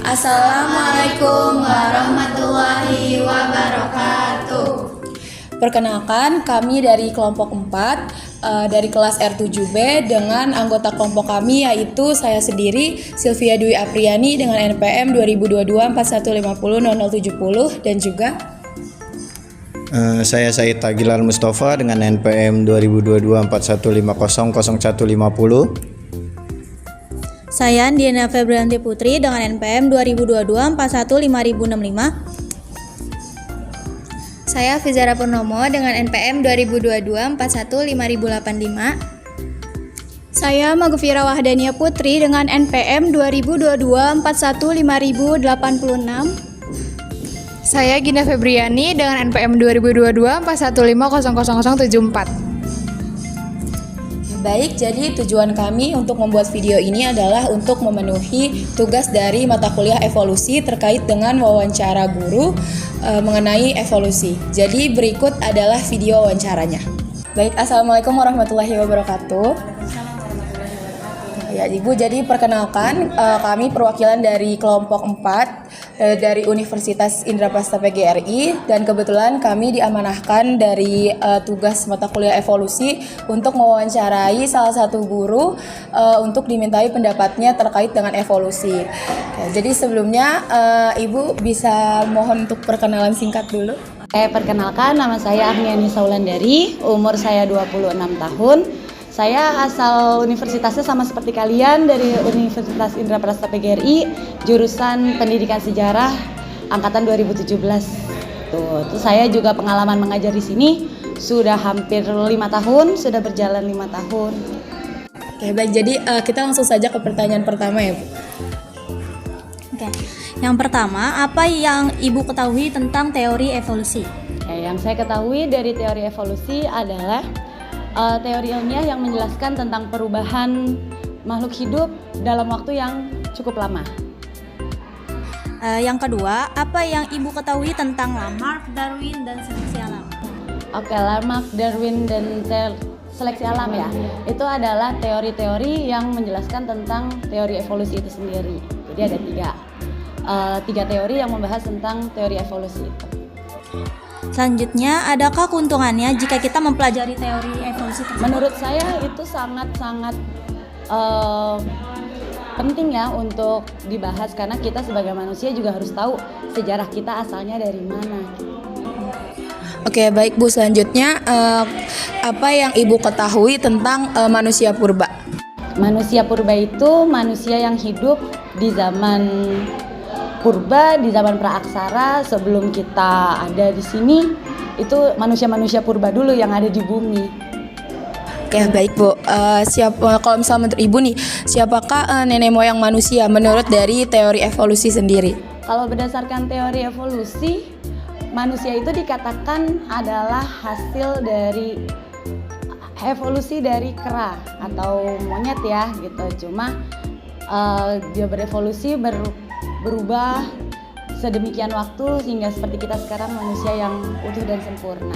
Assalamualaikum warahmatullahi wabarakatuh. Perkenalkan, kami dari kelompok 4 dari kelas R7B dengan anggota kelompok kami yaitu saya sendiri Sylvia Dwi Apriani dengan NPM 2022-4150-0070 dan juga saya Said Tagilal Mustafa dengan NPM 2022-4150-0150. Saya Diana Febrianti Putri dengan NPM 2022-415065. Saya Fizara Purnomo dengan NPM 2022-415085. Saya Magufira Wahdania Putri dengan NPM 2022-415086. Saya Gina Febriani dengan NPM 2022-41500074. Baik, jadi tujuan kami untuk membuat video ini adalah untuk memenuhi tugas dari mata kuliah evolusi terkait dengan wawancara guru mengenai evolusi. Jadi berikut adalah video wawancaranya. Baik, Assalamualaikum warahmatullahi wabarakatuh. Ya, Ibu, jadi perkenalkan kami perwakilan dari kelompok 4 dari Universitas Indraprastha PGRI dan kebetulan kami diamanahkan dari tugas mata kuliah evolusi untuk mewawancarai salah satu guru untuk dimintai pendapatnya terkait dengan evolusi. Ya, jadi sebelumnya Ibu bisa mohon untuk perkenalan singkat dulu. Perkenalkan, nama saya Agniani Saulandari, umur saya 26 tahun. Saya asal universitasnya sama seperti kalian dari Universitas Indraprastha PGRI, jurusan Pendidikan Sejarah angkatan 2017. Terus saya juga pengalaman mengajar di sini sudah hampir 5 tahun, sudah berjalan 5 tahun. Oke, baik. Jadi kita langsung saja ke pertanyaan pertama ya, Bu. Oke. Yang pertama, apa yang Ibu ketahui tentang teori evolusi? Yang saya ketahui dari teori evolusi adalah teori ilmiah yang menjelaskan tentang perubahan makhluk hidup dalam waktu yang cukup lama. Yang kedua, apa yang Ibu ketahui tentang Lamarck, Darwin, dan seleksi alam? Oke, Lamarck, Darwin, dan seleksi alam ya. Itu adalah teori-teori yang menjelaskan tentang teori evolusi itu sendiri. Jadi ada tiga teori yang membahas tentang teori evolusi itu. Selanjutnya, adakah keuntungannya jika kita mempelajari teori evolusi tersebut? Menurut saya itu sangat-sangat penting ya untuk dibahas karena kita sebagai manusia juga harus tahu sejarah kita asalnya dari mana. Oke, baik Bu. Selanjutnya apa yang Ibu ketahui tentang manusia purba? Manusia purba itu manusia yang hidup di zaman purba, di zaman praaksara sebelum kita ada di sini. Itu manusia-manusia purba dulu yang ada di bumi. Oke, baik Bu. Kalau misalnya menurut Ibu nih, siapakah nenek moyang manusia menurut dari teori evolusi sendiri? Kalau berdasarkan teori evolusi, manusia itu dikatakan adalah hasil dari evolusi dari kera atau monyet ya gitu. Cuma dia berevolusi berubah sedemikian waktu sehingga seperti kita sekarang manusia yang utuh dan sempurna.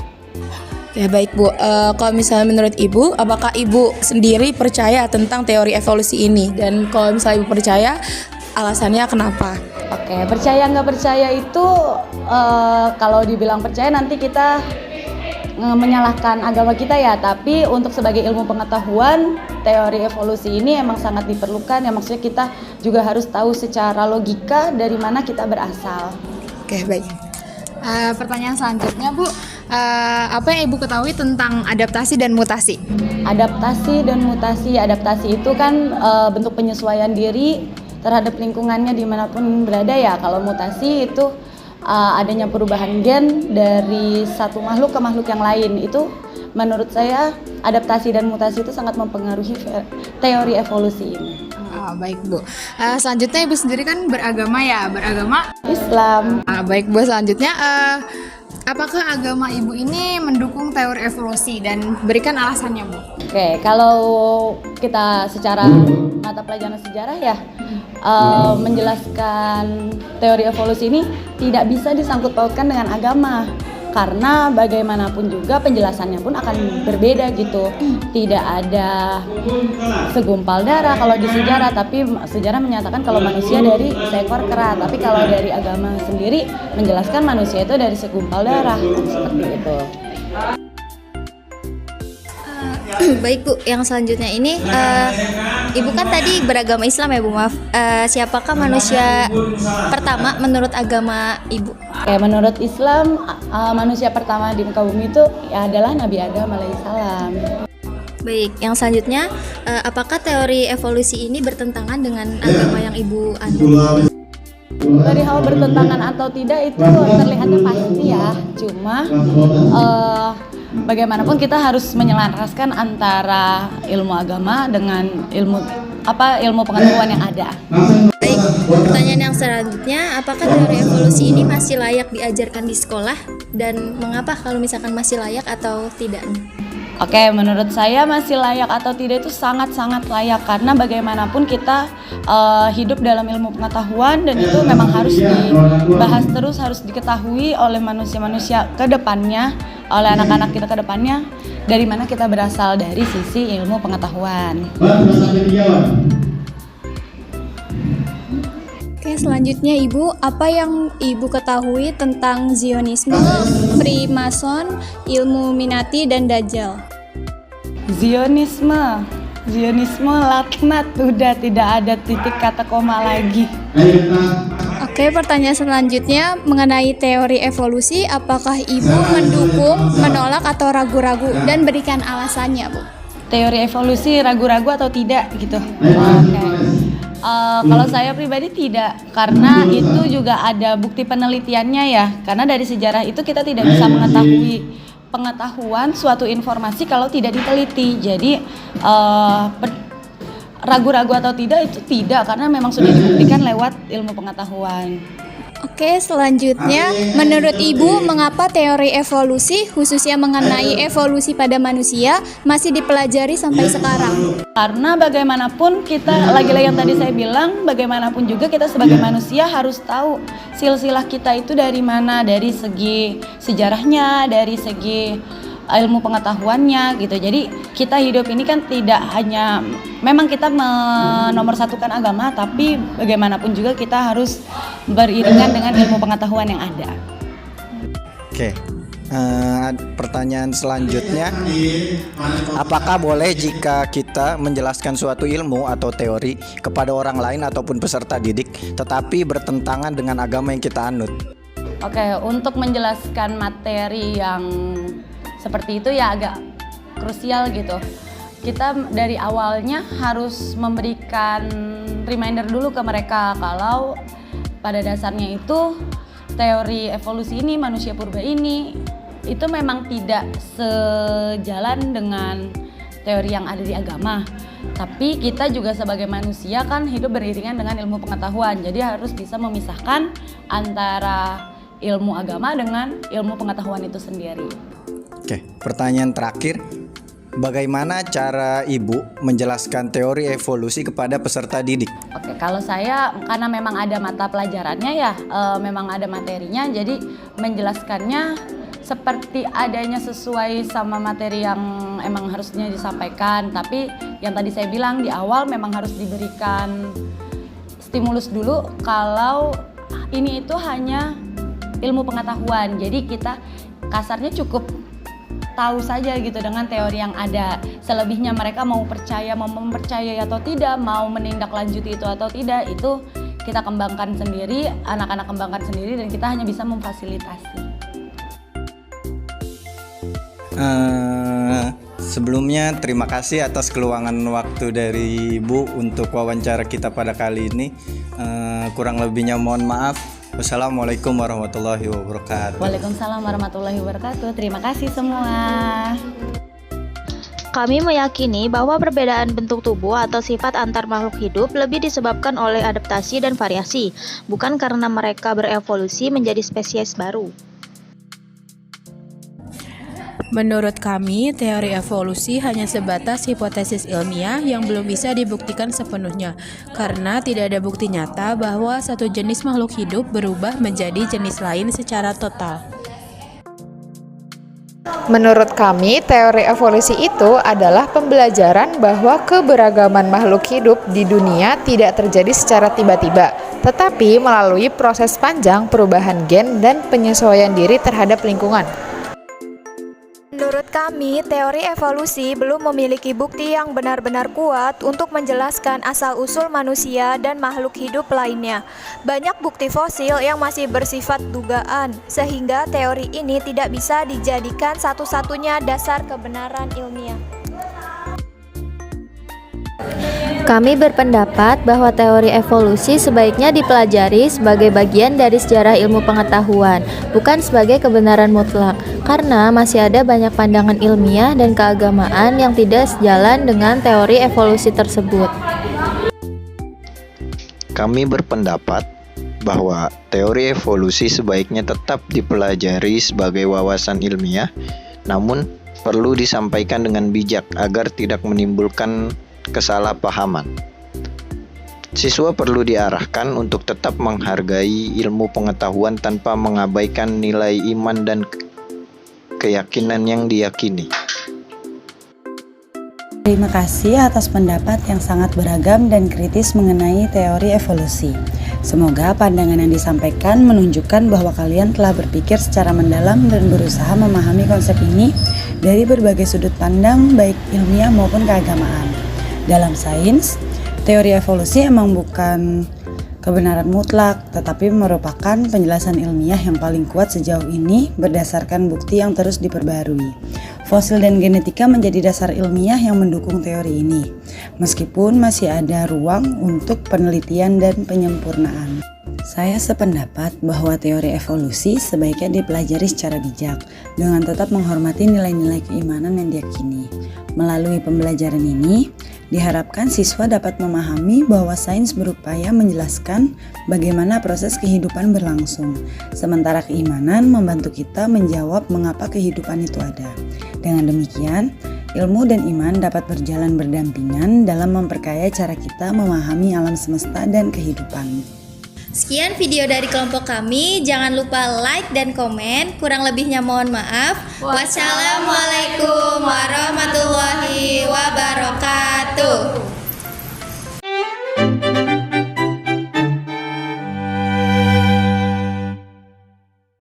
Ya, baik Bu. Kalau misalnya menurut Ibu, apakah Ibu sendiri percaya tentang teori evolusi ini? Dan kalau misalnya Ibu percaya, alasannya kenapa? Oke, percaya nggak percaya itu kalau dibilang percaya nanti kita menyalahkan agama kita ya. Tapi untuk sebagai ilmu pengetahuan, teori evolusi ini emang sangat diperlukan. Ya maksudnya kita juga harus tahu secara logika dari mana kita berasal. Oke, baik. Pertanyaan selanjutnya Bu, apa yang Ibu ketahui tentang adaptasi dan mutasi? Adaptasi dan mutasi itu kan bentuk penyesuaian diri terhadap lingkungannya dimanapun berada ya. Kalau mutasi itu adanya perubahan gen dari satu makhluk ke makhluk yang lain. Itu menurut saya adaptasi dan mutasi itu sangat mempengaruhi teori evolusi ini. Baik Bu. Selanjutnya Ibu sendiri kan beragama Islam. Baik Bu, selanjutnya apakah agama Ibu ini mendukung teori evolusi dan berikan alasannya Bu? Oke, kalau kita secara mata pelajaran sejarah ya, menjelaskan teori evolusi ini tidak bisa disangkut pautkan dengan agama. Karena bagaimanapun juga penjelasannya pun akan berbeda gitu. Tidak ada segumpal darah kalau di sejarah, tapi sejarah menyatakan kalau manusia dari seekor kera. Tapi kalau dari agama sendiri menjelaskan manusia itu dari segumpal darah, seperti itu. Baik Bu, yang selanjutnya ini Ibu kan tadi beragama Islam ya Bu, maaf. Siapakah manusia pertama menurut agama Ibu? Oke, menurut Islam manusia pertama di muka bumi itu ya adalah Nabi Adam alaihissalam. Baik, yang selanjutnya apakah teori evolusi ini bertentangan dengan agama yang Ibu anut? Dari hal bertentangan atau tidak itu terlihatnya pasti ya, cuma bagaimanapun kita harus menyelaraskan antara ilmu agama dengan ilmu pengetahuan yang ada. Baik, pertanyaan yang selanjutnya, apakah teori evolusi ini masih layak diajarkan di sekolah dan mengapa kalau misalkan masih layak atau tidak? Oke, menurut saya masih layak atau tidak itu sangat-sangat layak karena bagaimanapun kita hidup dalam ilmu pengetahuan dan itu memang harus dibahas terus, harus diketahui oleh manusia-manusia ke depannya, oleh anak-anak kita ke depannya, dari mana kita berasal dari sisi ilmu pengetahuan. Oke, selanjutnya Ibu, apa yang Ibu ketahui tentang Zionisme, Freemason, Illuminati, dan Dajjal? Zionisme laknat, udah tidak ada titik kata koma lagi. Oke, pertanyaan selanjutnya mengenai teori evolusi, apakah Ibu mendukung, menolak, atau ragu-ragu, dan berikan alasannya Bu? Teori evolusi ragu-ragu atau tidak gitu? Oke. Kalau saya pribadi tidak, karena itu juga ada bukti penelitiannya ya. Karena dari sejarah itu kita tidak bisa mengetahui pengetahuan suatu informasi kalau tidak diteliti. Jadi ragu-ragu atau tidak itu tidak, karena memang sudah dibuktikan lewat ilmu pengetahuan. Oke, selanjutnya menurut Ibu mengapa teori evolusi khususnya mengenai evolusi pada manusia masih dipelajari sampai sekarang? Karena bagaimanapun kita, lagi-lagi yang tadi saya bilang, bagaimanapun juga kita sebagai manusia harus tahu silsilah kita itu dari mana, dari segi sejarahnya, dari segi ilmu pengetahuannya gitu. Jadi kita hidup ini kan tidak hanya memang kita menomorsatukan agama, tapi bagaimanapun juga kita harus beriringan dengan ilmu pengetahuan yang ada. Oke. Pertanyaan selanjutnya, apakah boleh jika kita menjelaskan suatu ilmu atau teori kepada orang lain ataupun peserta didik tetapi bertentangan dengan agama yang kita anut? Oke, untuk menjelaskan materi yang seperti itu ya agak krusial gitu. Kita dari awalnya harus memberikan reminder dulu ke mereka kalau pada dasarnya itu teori evolusi ini, manusia purba ini itu memang tidak sejalan dengan teori yang ada di agama. Tapi kita juga sebagai manusia kan hidup beriringan dengan ilmu pengetahuan. Jadi harus bisa memisahkan antara ilmu agama dengan ilmu pengetahuan itu sendiri. Oke, pertanyaan terakhir. Bagaimana cara Ibu menjelaskan teori evolusi kepada peserta didik? Oke, kalau saya karena memang ada mata pelajarannya ya, memang ada materinya, jadi menjelaskannya seperti adanya sesuai sama materi yang emang harusnya disampaikan. Tapi yang tadi saya bilang di awal memang harus diberikan stimulus dulu kalau ini itu hanya ilmu pengetahuan. Jadi kita kasarnya cukup tahu saja gitu dengan teori yang ada. Selebihnya mereka mau percaya, mau mempercayai atau tidak, mau menindaklanjuti itu atau tidak, itu kita kembangkan sendiri, anak-anak kembangkan sendiri, dan kita hanya bisa memfasilitasi. Sebelumnya terima kasih atas keluangan waktu dari Ibu untuk wawancara kita pada kali ini. Kurang lebihnya mohon maaf. Wassalamualaikum warahmatullahi wabarakatuh. Waalaikumsalam warahmatullahi wabarakatuh. Terima kasih semua. Kami meyakini bahwa perbedaan bentuk tubuh atau sifat antar makhluk hidup lebih disebabkan oleh adaptasi dan variasi, bukan karena mereka berevolusi menjadi spesies baru. Menurut kami, teori evolusi hanya sebatas hipotesis ilmiah yang belum bisa dibuktikan sepenuhnya, karena tidak ada bukti nyata bahwa satu jenis makhluk hidup berubah menjadi jenis lain secara total. Menurut kami, teori evolusi itu adalah pembelajaran bahwa keberagaman makhluk hidup di dunia tidak terjadi secara tiba-tiba, tetapi melalui proses panjang perubahan gen dan penyesuaian diri terhadap lingkungan. Menurut kami, teori evolusi belum memiliki bukti yang benar-benar kuat untuk menjelaskan asal-usul manusia dan makhluk hidup lainnya. Banyak bukti fosil yang masih bersifat dugaan, sehingga teori ini tidak bisa dijadikan satu-satunya dasar kebenaran ilmiah. Kami berpendapat bahwa teori evolusi sebaiknya dipelajari sebagai bagian dari sejarah ilmu pengetahuan, bukan sebagai kebenaran mutlak, karena masih ada banyak pandangan ilmiah dan keagamaan yang tidak sejalan dengan teori evolusi tersebut. Kami berpendapat bahwa teori evolusi sebaiknya tetap dipelajari sebagai wawasan ilmiah, namun perlu disampaikan dengan bijak agar tidak menimbulkan kesalahpahaman. Siswa perlu diarahkan untuk tetap menghargai ilmu pengetahuan tanpa mengabaikan nilai iman dan keyakinan yang diyakini. Terima kasih atas pendapat yang sangat beragam dan kritis mengenai teori evolusi. Semoga pandangan yang disampaikan menunjukkan bahwa kalian telah berpikir secara mendalam dan berusaha memahami konsep ini dari berbagai sudut pandang baik ilmiah maupun keagamaan. Dalam sains, teori evolusi emang bukan kebenaran mutlak, tetapi merupakan penjelasan ilmiah yang paling kuat sejauh ini berdasarkan bukti yang terus diperbarui. Fosil dan genetika menjadi dasar ilmiah yang mendukung teori ini, meskipun masih ada ruang untuk penelitian dan penyempurnaan. Saya sependapat bahwa teori evolusi sebaiknya dipelajari secara bijak, dengan tetap menghormati nilai-nilai keimanan yang diyakini. Melalui pembelajaran ini, diharapkan siswa dapat memahami bahwa sains berupaya menjelaskan bagaimana proses kehidupan berlangsung, sementara keimanan membantu kita menjawab mengapa kehidupan itu ada. Dengan demikian, ilmu dan iman dapat berjalan berdampingan dalam memperkaya cara kita memahami alam semesta dan kehidupan. Sekian video dari kelompok kami. Jangan lupa like dan komen. Kurang lebihnya mohon maaf. Wassalamualaikum warahmatullahi wabarakatuh.